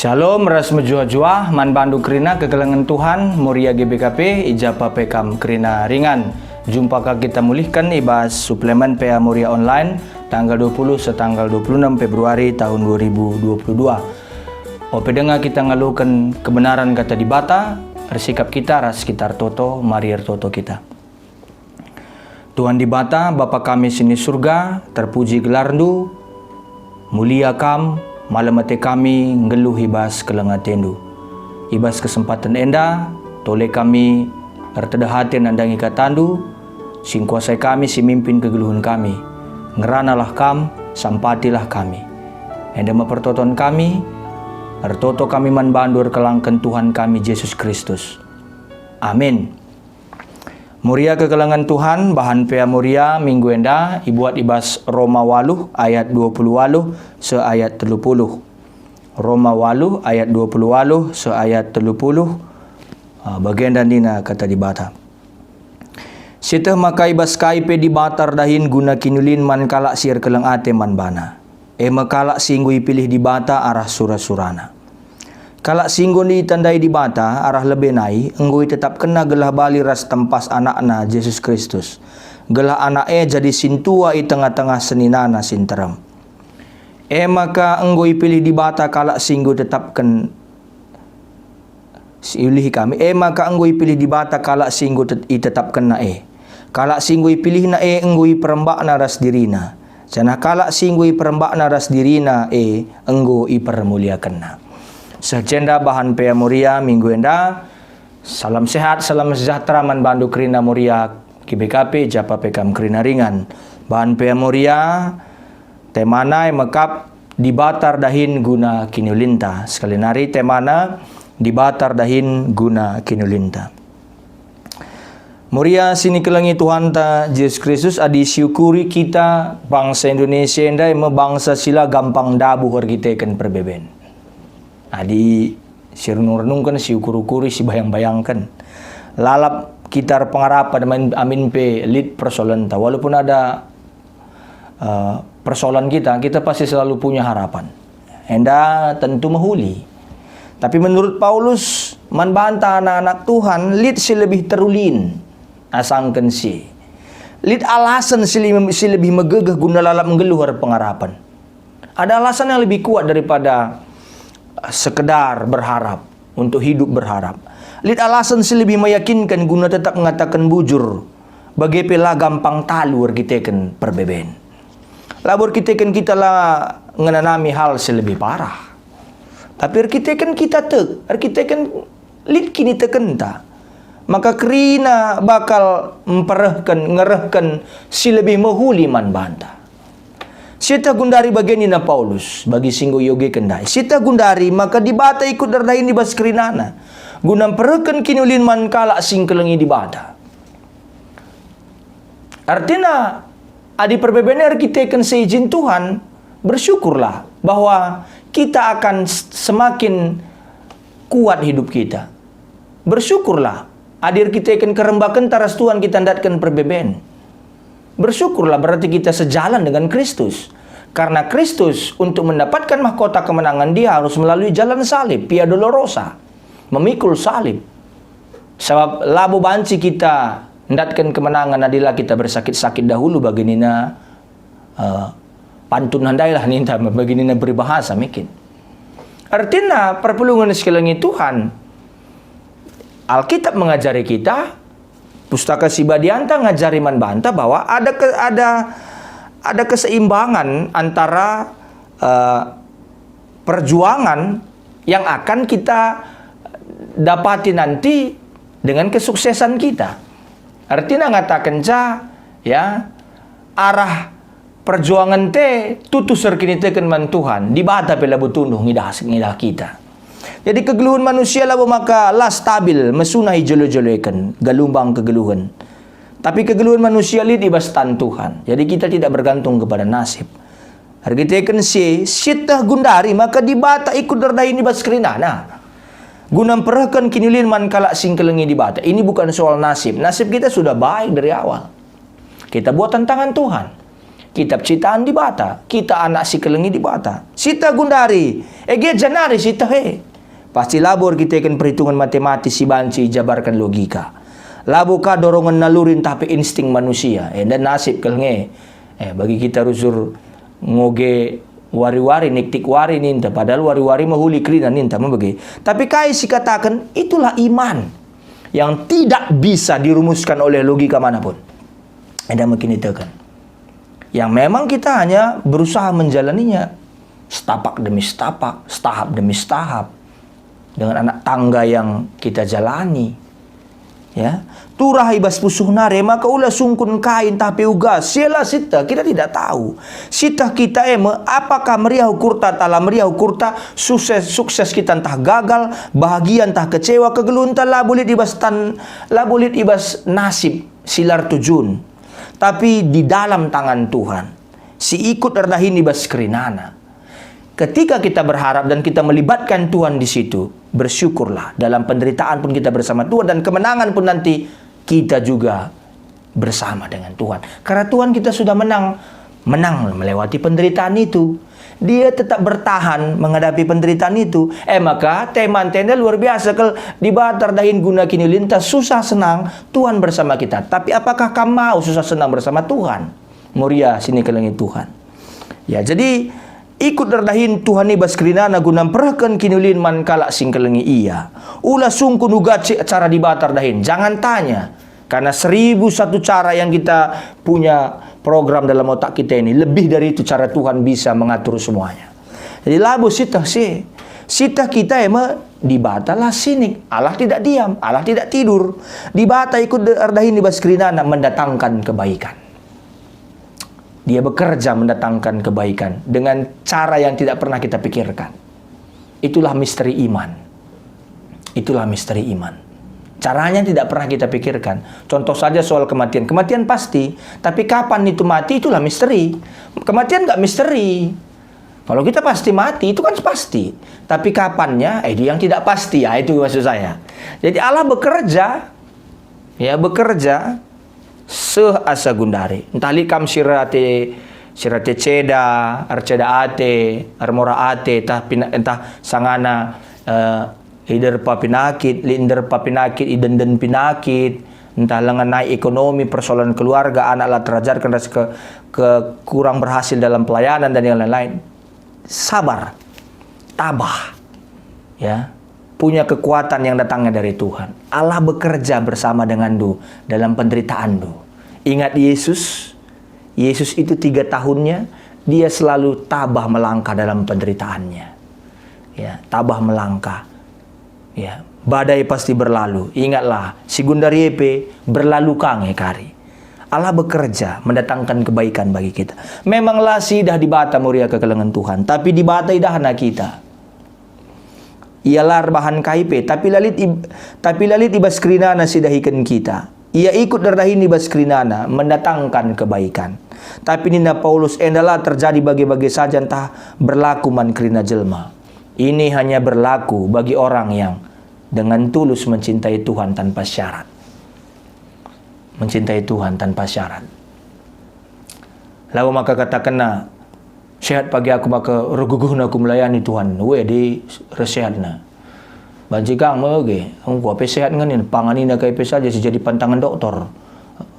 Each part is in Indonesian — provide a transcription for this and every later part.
Shalom, ras menjua-jua, man bandu kerina kegelangan Tuhan, Muria GBKP, ijapa pekam kerina ringan. Jumpakah kita mulihkan ibas suplemen PA Muria Online, tanggal 20 setanggal 26 Februari tahun 2022. Dengar kita ngalukan kebenaran kata di bata, bersikap kita ras sekitar toto, marier toto kita. Tuhan di bata, Bapa kami sini surga, terpuji gelarndu, mulia kam, malam mati kami ngeluh ibas kelengatendu. Ibas kesempatan enda, toleh kami ertedah hati nandangi katandu, sing kuasai kami si mimpin kegeluhan kami. Ngeranalah kam, sampatilah kami. Enda mempertoton kami, ertoto kami manbandur kelangkan Tuhan kami Yesus Kristus. Amin. Muria kegelangan Tuhan, bahan pea muria minggu enda, ibuat ibas Roma 8 ayat 20 se ayat 30. Roma 8 ayat 20 se ayat 30. Bagian dan dina kata di bata. Sitah maka ibas kaipe di batar dahin guna kinulin man kalak sir kelang ate man bana. Makalak singgui pilih di bata arah surah-surana. Kalak singgon ditandai di bata arah lebih naik, enggui tetap kena gelah bali ras tempas anakna Yesus Kristus. Gelah anaknya jadi sintua i tengah-tengah seninana sinteram. Maka enggui pilih di bata kalak singgo tetapkan silih kami. Maka enggui pilih di bata kalak singgo tetapkan na Kalak singgui pilih na enggui perembak na ras dirina. Janah kalak singgui perembak na ras dirina enggui permuliakan na. Sejenda bahan pea muria minggu enda. Salam sehat, salam sejahtera man bandu kerina muria GBKP japa pekam kerina ringan. Bahan pea muria temana mekap dibatar dahin guna kinulinta. Sekali nari temana dibatar dahin guna kinulinta. Muria sini kelangi Tuhan ta Yesus Kristus adi syukuri kita bangsa Indonesia enda bangsa sila gampang dabu hargiteken perbeben. Adi si renung-renungkan, si ukur-ukuri, si bayang-bayangkan. Lalap kitar pengarapan amin pe lead persoalan ta. Walaupun ada persoalan kita pasti selalu punya harapan. Enda tentu mahuli. Tapi menurut Paulus, man bantah anak-anak Tuhan, lead si lebih terulin. Asangkan si. Lead alasan si lebih megegeh guna lalap menggeluhar pengarapan. Ada alasan yang lebih kuat daripada sekedar berharap, untuk hidup berharap. Lid alasan si lebih meyakinkan guna tetap mengatakan bujur. Bagi pela gampang talur kita kan perbeben. Labur kita kan kita lah mengenami hal selebih parah. Tapi kita kan lid kini teken ta. Maka kerina bakal ngerehkan si lebih mahuli man bantah. Sita gundari bagian ina Paulus bagi singgo yoge kendai. Sita gundari maka dibata ikut dardahin di bas kerinana. Gunam pereken kinulin man kalak sing kelengi dibata. Artinya adi perbebenar kita akan seizin Tuhan, bersyukurlah bahwa kita akan semakin kuat hidup kita. Bersyukurlah adir kita akan kerembakan taras Tuhan kita ndatkan perbeben. Bersyukurlah berarti kita sejalan dengan Kristus. Karena Kristus untuk mendapatkan mahkota kemenangan dia harus melalui jalan salib, Via Dolorosa, memikul salib. Sebab labu banci kita ndatkan kemenangan adalah kita bersakit-sakit dahulu bagi nina pantun handailah ninta bagi nina berbahasa mungkin. Artinya perpulungan sekeliling Tuhan, Alkitab mengajari kita, Pustaka Sibadianta ngajari man banta bahwa ada keseimbangan antara perjuangan yang akan kita dapati nanti dengan kesuksesan kita. Artinya ngatakan ya arah perjuangan tutu serkini teken man Tuhan dibata pela butunuh ngidah kita. Jadi kegeluhan manusia lah maka lah stabil, mesunahi jolo-joloikan, galumbang kegeluhan. Tapi kegeluhan manusia li dibastan Tuhan. Jadi kita tidak bergantung kepada nasib. Hargiteken sitah gundari maka dibata ikut dardahin di bas kerinana. Gunam perahkan kinulin man kalak sing kelengi dibata. Ini bukan soal nasib. Nasib kita sudah baik dari awal. Kita buat tantangan Tuhan. Kitab citaan di bata. Kita anak si kelengi di bata. Sita gundari. Ege janari sita he. Pasti labor kita akan perhitungan matematis si banci jabarkan logika. Labo ka dorongan nalurin tapi insting manusia. Dan nasib kelengi. Bagi kita rusur ngoge wari-wari niktik wari ninta. Padahal wari-wari mahuli krina ninta mabagi. Tapi kai si katakan itulah iman yang tidak bisa dirumuskan oleh logika manapun. Ada makin ditekan. Yang memang kita hanya berusaha menjalaninya setapak demi setapak, setahap demi setahap dengan anak tangga yang kita jalani. Ya, turah ibas pusuh nare maka ulah sungkun kain tapi ugas siala sita kita tidak tahu. Sita kita apakah meriah kurta tala meriah kurta sukses kita entah gagal, bahagia entah kecewa, kegelunta lah boleh ibas nasib silar tujun. Tapi di dalam tangan Tuhan, si ikut erdahin ibas kerinana. Ketika kita berharap dan kita melibatkan Tuhan di situ, bersyukurlah. Dalam penderitaan pun kita bersama Tuhan dan kemenangan pun nanti kita juga bersama dengan Tuhan. Karena Tuhan kita sudah menang melewati penderitaan itu. Dia tetap bertahan menghadapi penderitaan itu. Maka teman tenda luar biasa kalau dibatar dahin guna kini lintas susah senang Tuhan bersama kita. Tapi apakah kamu mau susah senang bersama Tuhan? Muria sini kelengi Tuhan. Ya, jadi ikut derdahin Tuhan ibas kerinana guna perahkan kini lin man kalak sing kelengi iya. Ulah sungkun ugat cara dibatar dahin. Jangan tanya. Karena 1001 cara yang kita punya program dalam otak kita ini. Lebih dari itu cara Tuhan bisa mengatur semuanya. Jadi labu sitah sih. Sitah kita dibata lah sinik. Allah tidak diam. Allah tidak tidur. Dibata ikut erdahin ibas kerinana mendatangkan kebaikan. Dia bekerja mendatangkan kebaikan. Dengan cara yang tidak pernah kita pikirkan. Itulah misteri iman. Itulah misteri iman. Caranya tidak pernah kita pikirkan. Contoh saja soal kematian. Kematian pasti. Tapi kapan itu mati, itulah misteri. Kematian nggak misteri. Kalau kita pasti mati, itu kan pasti. Tapi kapannya, itu yang tidak pasti. Ya, itu maksud saya. Jadi Allah bekerja. Ya, bekerja. Seasa gundari. Entah likam sirate ceda, arceda ate, armora ate, entah sangana... lider pa pinakit, idenden pinakit, entah lengan naik ekonomi, persoalan keluarga, anak lah terajarkan ke kurang berhasil dalam pelayanan dan yang lain-lain. Sabar, tabah, ya, punya kekuatan yang datangnya dari Tuhan. Allah bekerja bersama dengan dalam penderitaan Ingat Yesus itu 3 tahunnya dia selalu tabah melangkah dalam penderitaannya. Ya, tabah melangkah. Ya, badai pasti berlalu. Ingatlah, si Gundariepe berlalu kange kari. Allah bekerja mendatangkan kebaikan bagi kita. Memanglah sidah dibata muria kekelengan Tuhan, tapi dibata idahana kita. Ialah bahan KIP, tapi lalit ibas kerinana sidahikan kita. Ia ikut derdahin ibas kerinana mendatangkan kebaikan. Tapi Nina Paulus endalah terjadi bagi-bagi saja entah berlaku man kerina jelma. Ini hanya berlaku bagi orang yang dengan tulus mencintai Tuhan tanpa syarat. Mencintai Tuhan tanpa syarat. Lalu maka katakan sehat pagi aku maka reguguh aku melayani Tuhan. Di resehat banci kang mege, aku apa sehat nganin pangani kai saja jadi pantangan doktor.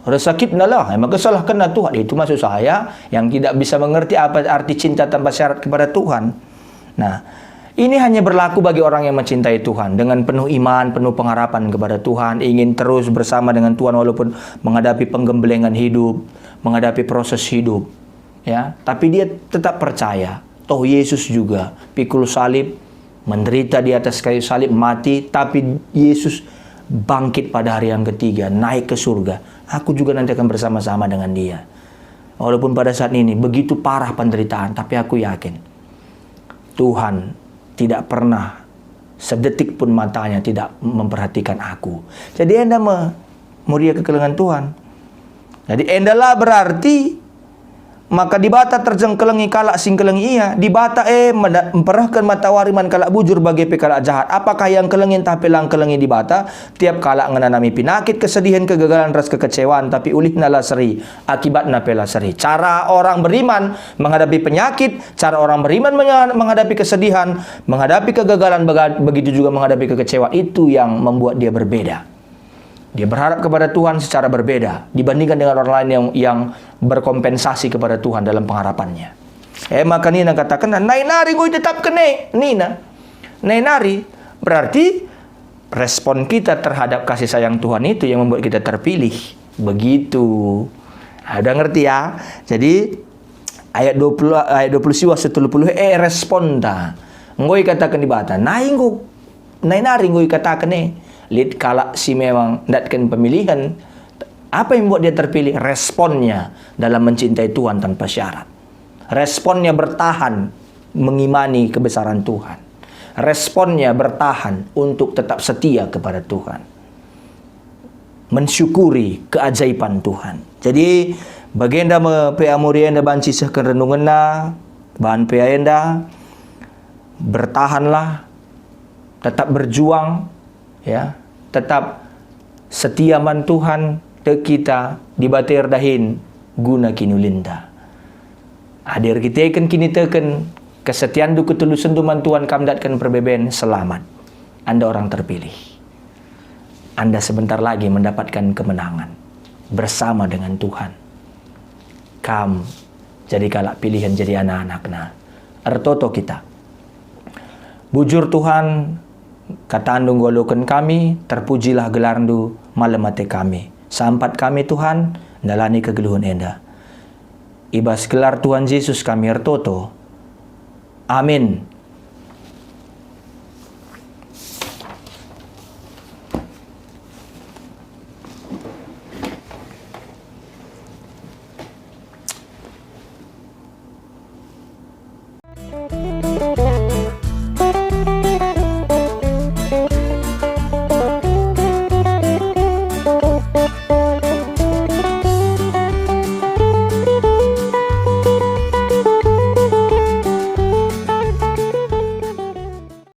Resakit lah, maka salahkan Tuhan. Itu maksud saya yang tidak bisa mengerti apa arti cinta tanpa syarat kepada Tuhan. Nah, ini hanya berlaku bagi orang yang mencintai Tuhan dengan penuh iman, penuh pengharapan kepada Tuhan, ingin terus bersama dengan Tuhan walaupun menghadapi penggemblengan hidup, menghadapi proses hidup, ya. Tapi dia tetap percaya, toh Yesus juga pikul salib, menderita di atas kayu salib, mati, tapi Yesus bangkit pada hari yang ketiga, naik ke surga. Aku juga nanti akan bersama-sama dengan dia. Walaupun pada saat ini begitu parah penderitaan, tapi aku yakin Tuhan tidak pernah sedetik pun matanya tidak memperhatikan aku. Jadi muria kekelengan Tuhan. Jadi endalah berarti maka di bata terjengkelengi kalak singkelengi ia, di bata memperahkan matawari man kalak bujur bagi pekalak jahat. Apakah yang kelengin tapi lang kelengi di bata, tiap kalak ngenanami pinakit, kesedihan, kegagalan, ras kekecewaan, tapi ulih nala seri, akibat napela seri. Cara orang beriman menghadapi penyakit, cara orang beriman menghadapi kesedihan, menghadapi kegagalan, begitu juga menghadapi kekecewaan, itu yang membuat dia berbeda. Dia berharap kepada Tuhan secara berbeda dibandingkan dengan orang lain yang berkompensasi kepada Tuhan dalam pengharapannya. Maka Nina katakan, nainari gue tetap kene, Nina. Nainari berarti respon kita terhadap kasih sayang Tuhan itu yang membuat kita terpilih. Begitu. Udah ngerti ya? Jadi ayat 20 siwa 70 respon ta. Ngoi katakan di bata, nainari gue katakan lid kalak si memang datkan pemilihan, apa yang membuat dia terpilih? Responnya dalam mencintai Tuhan tanpa syarat. Responnya bertahan mengimani kebesaran Tuhan. Responnya bertahan untuk tetap setia kepada Tuhan. Mensyukuri keajaiban Tuhan. Jadi bagenda peamurienda banci sehkan renunganna, bahan peaenda, bertahanlah, tetap berjuang, ya, tetap setia man Tuhan te kita di batir dahin guna kinulinda. Hadir kita kan kini teken kesetiaan du ketulusan du man Tuhan kamdatkan perbeben selamat. Anda orang terpilih. Anda sebentar lagi mendapatkan kemenangan bersama dengan Tuhan. Kam jadi kalak pilihan jadi anak-anakna. Ertoto kita. Bujur Tuhan kata andung golokan kami, terpujilah gelarndu malam mati kami. Sampat kami Tuhan, dalani kegeluhan enda. Ibas gelar Tuhan Yesus kami ertoto. Amin.